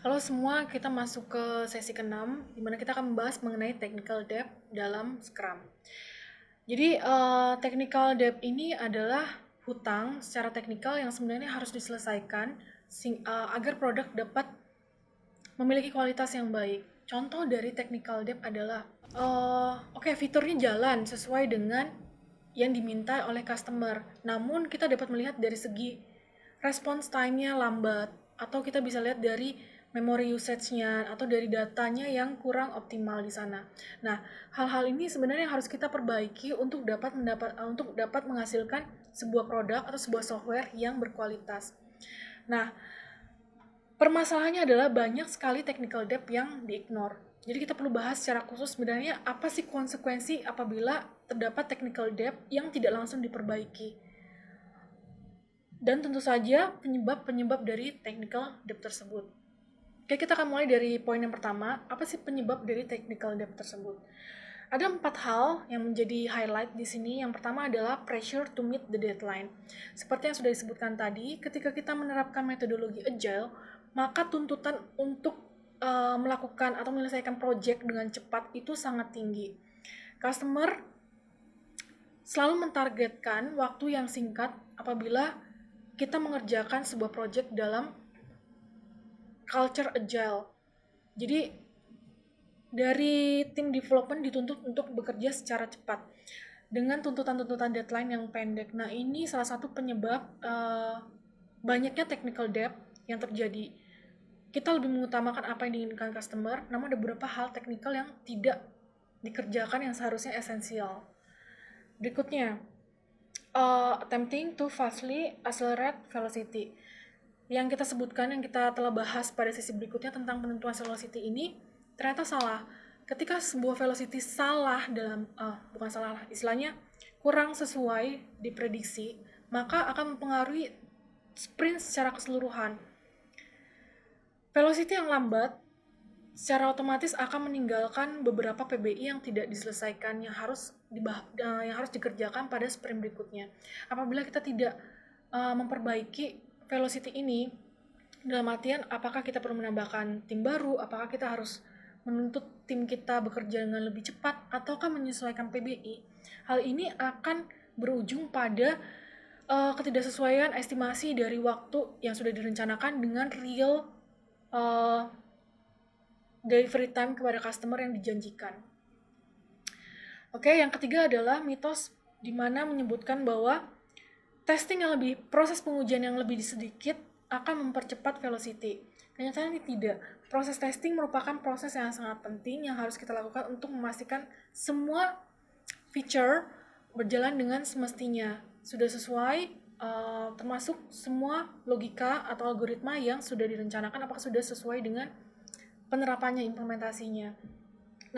Halo semua, kita masuk ke sesi ke-6, di mana kita akan membahas mengenai technical debt dalam Scrum. Jadi, technical debt ini adalah hutang secara teknikal yang sebenarnya harus diselesaikan agar produk dapat memiliki kualitas yang baik. Contoh dari technical debt adalah, fiturnya jalan sesuai dengan yang diminta oleh customer. Namun kita dapat melihat dari segi response time-nya lambat, atau kita bisa lihat dari memory usage-nya atau dari datanya yang kurang optimal di sana. Nah, hal-hal ini sebenarnya harus kita perbaiki untuk dapat menghasilkan sebuah produk atau sebuah software yang berkualitas. Nah, permasalahannya adalah banyak sekali technical debt yang di-ignore. Jadi kita perlu bahas secara khusus sebenarnya apa sih konsekuensi apabila terdapat technical debt yang tidak langsung diperbaiki. Dan tentu saja penyebab-penyebab dari technical debt tersebut. Oke, kita akan mulai dari poin yang pertama. Apa sih penyebab dari technical debt tersebut? Ada 4 hal yang menjadi highlight di sini. Yang pertama adalah pressure to meet the deadline. Seperti yang sudah disebutkan tadi, ketika kita menerapkan metodologi agile, maka tuntutan untuk melakukan atau menyelesaikan project dengan cepat itu sangat tinggi. Customer selalu mentargetkan waktu yang singkat apabila kita mengerjakan sebuah project dalam culture agile. Jadi dari tim development dituntut untuk bekerja secara cepat dengan tuntutan-tuntutan deadline yang pendek. Nah, ini salah satu penyebab banyaknya technical debt yang terjadi. Kita lebih mengutamakan apa yang diinginkan customer, namun ada beberapa hal teknikal yang tidak dikerjakan yang seharusnya esensial. Berikutnya, attempting to fastly accelerate velocity. Yang kita sebutkan, yang kita telah bahas pada sesi berikutnya tentang penentuan velocity ini, ternyata salah. Ketika sebuah velocity salah bukan salah, istilahnya kurang sesuai diprediksi, maka akan mempengaruhi sprint secara keseluruhan. Velocity yang lambat secara otomatis akan meninggalkan beberapa PBI yang tidak diselesaikan, yang harus dikerjakan pada sprint berikutnya. Apabila kita tidak memperbaiki velocity ini, dalam artian apakah kita perlu menambahkan tim baru, apakah kita harus menuntut tim kita bekerja dengan lebih cepat, ataukah menyesuaikan PBI, hal ini akan berujung pada ketidaksesuaian estimasi dari waktu yang sudah direncanakan dengan real delivery time kepada customer yang dijanjikan. Oke, yang ketiga adalah mitos di mana menyebutkan bahwa proses pengujian yang lebih sedikit akan mempercepat velocity. Kenyataannya tidak. Proses testing merupakan proses yang sangat penting yang harus kita lakukan untuk memastikan semua feature berjalan dengan semestinya, sudah sesuai, termasuk semua logika atau algoritma yang sudah direncanakan apakah sudah sesuai dengan penerapannya, implementasinya.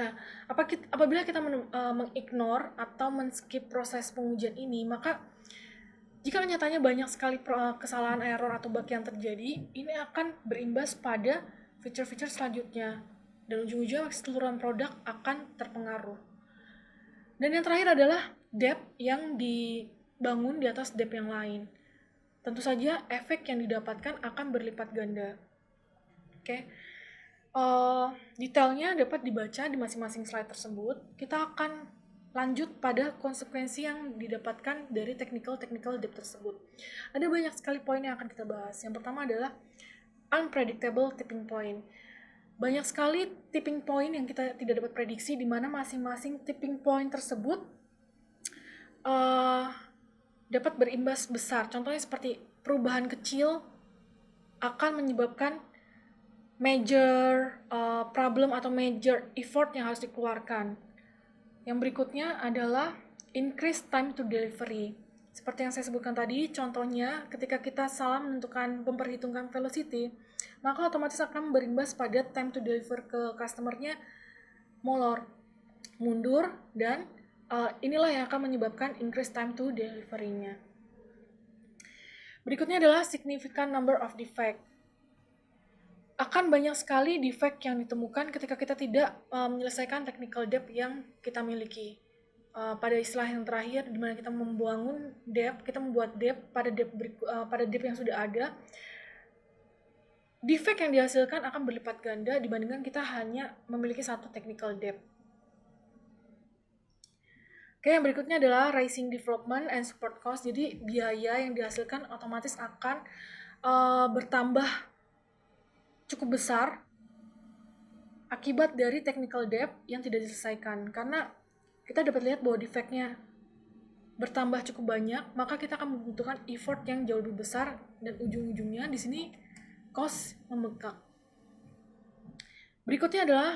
Nah, apabila kita mengignore atau men-skip proses pengujian ini, maka jika nyatanya banyak sekali kesalahan, error, atau bug yang terjadi, ini akan berimbas pada feature-feature selanjutnya. Dan ujung-ujungnya keseluruhan produk akan terpengaruh. Dan yang terakhir adalah debt yang dibangun di atas debt yang lain. Tentu saja efek yang didapatkan akan berlipat ganda. Oke. Detailnya dapat dibaca di masing-masing slide tersebut. Kita akan lanjut pada konsekuensi yang didapatkan dari technical debt tersebut. Ada banyak sekali poin yang akan kita bahas. Yang pertama adalah unpredictable tipping point. Banyak sekali tipping point yang kita tidak dapat prediksi, di mana masing-masing tipping point tersebut dapat berimbas besar. Contohnya seperti perubahan kecil akan menyebabkan major problem atau major effort yang harus dikeluarkan. Yang berikutnya adalah increase time to delivery. Seperti yang saya sebutkan tadi, contohnya ketika kita salah memperhitungkan velocity, maka otomatis akan berimbas pada time to deliver ke customer-nya molor, mundur, dan inilah yang akan menyebabkan increase time to delivery-nya. Berikutnya adalah significant number of defect. Akan banyak sekali defect yang ditemukan ketika kita tidak menyelesaikan technical debt yang kita miliki. Pada istilah yang terakhir, di mana kita membuat debt pada debt yang sudah ada, defect yang dihasilkan akan berlipat ganda dibandingkan kita hanya memiliki satu technical debt. Oke, yang berikutnya adalah rising development and support cost. Jadi biaya yang dihasilkan otomatis akan bertambah cukup besar akibat dari technical debt yang tidak diselesaikan. Karena kita dapat lihat bahwa defect-nya bertambah cukup banyak, maka kita akan membutuhkan effort yang jauh lebih besar dan ujung-ujungnya di sini cost membengkak. Berikutnya adalah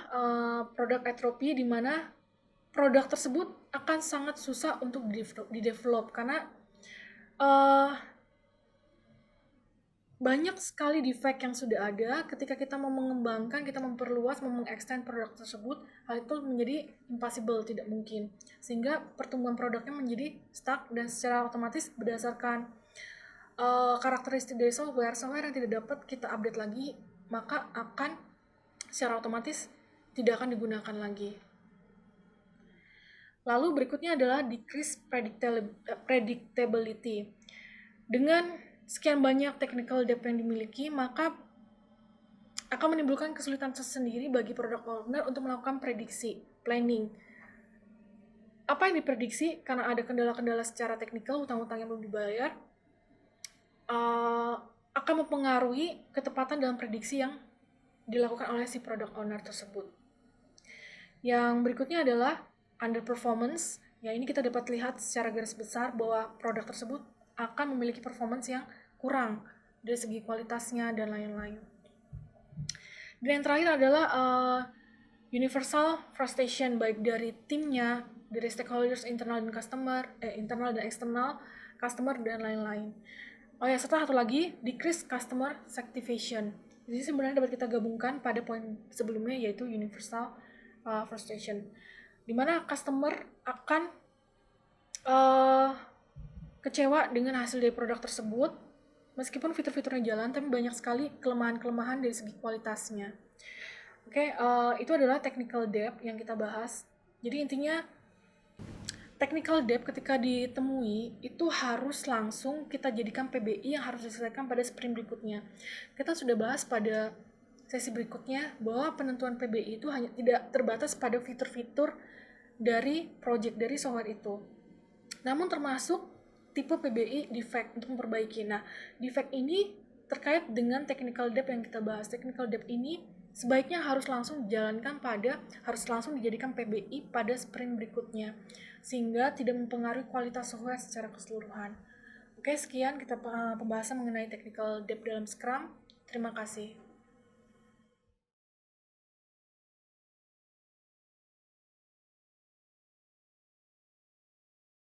product atrophy, di mana produk tersebut akan sangat susah untuk di-develop karena banyak sekali defect yang sudah ada. Ketika kita mau mengembangkan, kita memperluas, mau mengextend produk tersebut, hal itu menjadi impossible, tidak mungkin. Sehingga pertumbuhan produknya menjadi stuck dan secara otomatis berdasarkan karakteristik dari software yang tidak dapat kita update lagi, maka akan secara otomatis tidak akan digunakan lagi. Lalu berikutnya adalah decrease predictability. Dengan sekian banyak technical debt yang dimiliki, maka akan menimbulkan kesulitan tersendiri bagi product owner untuk melakukan prediksi, planning. Apa yang diprediksi karena ada kendala-kendala secara teknikal, hutang-hutang yang belum dibayar, akan mempengaruhi ketepatan dalam prediksi yang dilakukan oleh si product owner tersebut. Yang berikutnya adalah underperformance. Ya, ini kita dapat lihat secara garis besar bahwa produk tersebut akan memiliki performance yang kurang dari segi kualitasnya dan lain-lain. Dan yang terakhir adalah universal frustration, baik dari timnya, dari stakeholders internal dan internal dan eksternal, customer dan lain-lain. Oh ya, serta satu lagi, decrease customer satisfaction. Jadi sebenarnya dapat kita gabungkan pada poin sebelumnya, yaitu universal frustration, di mana customer akan kecewa dengan hasil dari produk tersebut, meskipun fitur-fiturnya jalan, tapi banyak sekali kelemahan-kelemahan dari segi kualitasnya. Oke, itu adalah technical debt yang kita bahas. Jadi intinya, technical debt ketika ditemui itu harus langsung kita jadikan PBI yang harus diselesaikan pada sprint berikutnya. Kita sudah bahas pada sesi berikutnya bahwa penentuan PBI itu hanya tidak terbatas pada fitur-fitur dari project dari software itu, namun termasuk tipe PBI defect untuk memperbaiki. Nah, defect ini terkait dengan technical debt yang kita bahas. Technical debt ini sebaiknya harus langsung dijadikan PBI pada sprint berikutnya, sehingga tidak mempengaruhi kualitas software secara keseluruhan. Oke, sekian kita pembahasan mengenai technical debt dalam Scrum. Terima kasih.